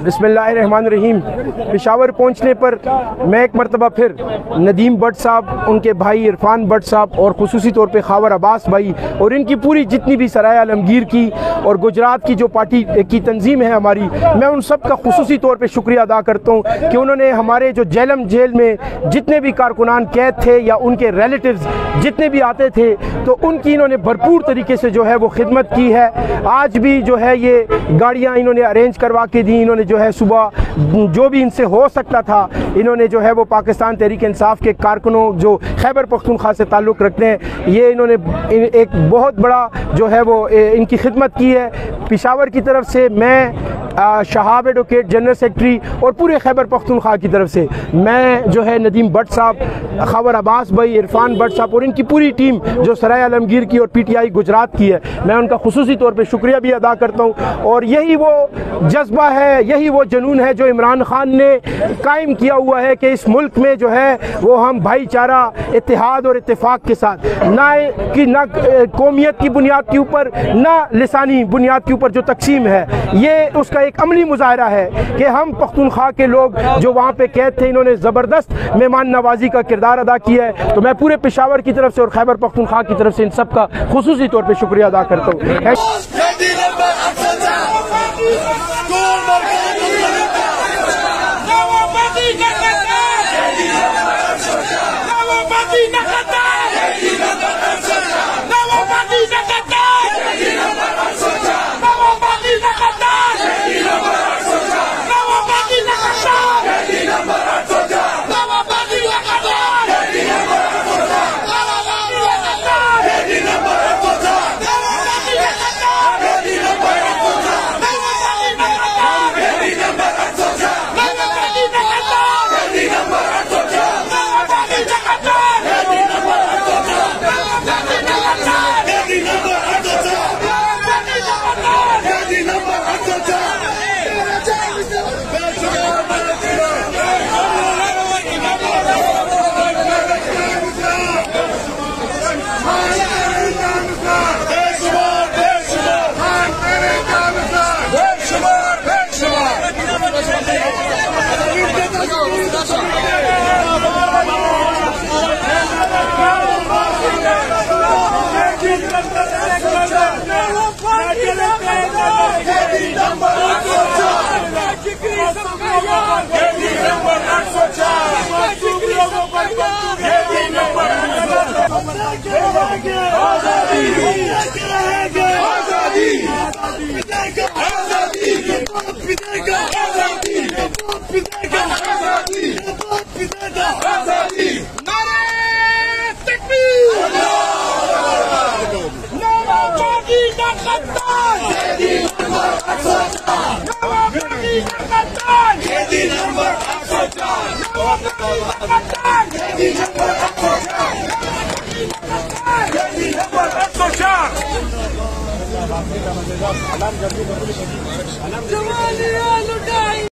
बिस्मिल्लाहिर्रहमानिर्रहीम। पेशावर पहुँचने पर मैं एक मरतबा फिर नदीम भट्ट साहब, उनके भाई इरफान भट्ट साहब और ख़ुसूसी तौर पे खावर अब्बास भाई और इनकी पूरी जितनी भी सराय आलमगीर की और गुजरात की जो पार्टी की तंजीम है हमारी, मैं उन सब का ख़ुसूसी तौर पे शुक्रिया अदा करता हूँ कि उन्होंने हमारे जो जेलम जेल में जितने भी कारकुनान कैद थे या उनके रिलेटिव्स जितने भी आते थे तो उनकी इन्होंने भरपूर तरीके से जो है वो खिदमत की है। आज भी जो है ये गाड़ियाँ इन्होंने अरेंज करवा के दी, इन्होंने जो है सुबह जो भी इनसे हो सकता था इन्होंने जो है वो पाकिस्तान तहरीक इंसाफ के कारकुनों जो खैबर पख्तूनख्वा से ताल्लुक़ रखते हैं, ये इन्होंने एक बहुत बड़ा जो है वो इनकी खिदमत की है। पेशावर की तरफ से मैं शहाब एडवोकेट जनरल सेक्रेटरी और पूरे खैबर पख्तूनख्वा की तरफ से मैं जो है नदीम भट्ट साहब, खावर अब्बास भाई, इरफान भट्ट साहब और इनकी पूरी टीम जो सराय आलमगीर की और PTI गुजरात की है, मैं उनका खुसूसी तौर पे शुक्रिया भी अदा करता हूँ। और यही वो जज्बा है, यही वो जुनून है जो इमरान खान ने कायम किया हुआ है कि इस मुल्क में जो है वो हम भाईचारा, इत्तेहाद और इत्तेफाक के साथ ना कौमियत की बुनियाद के ऊपर ना लिसानी बुनियाद के ऊपर जो तकसीम है, ये उसका एक अमली मुजाहरा है कि हम पख्तूनख्वा के लोग जो वहाँ पे कैद थे इन्होंने ज़बरदस्त मेहमान नवाजी का किरदार अदा किया है। तो मैं पूरे पेशावर की तरफ से और खैबर पख्तूनख्वा की तरफ से इन सब का खुसूसी तौर पे शुक्रिया अदा करता हूँ।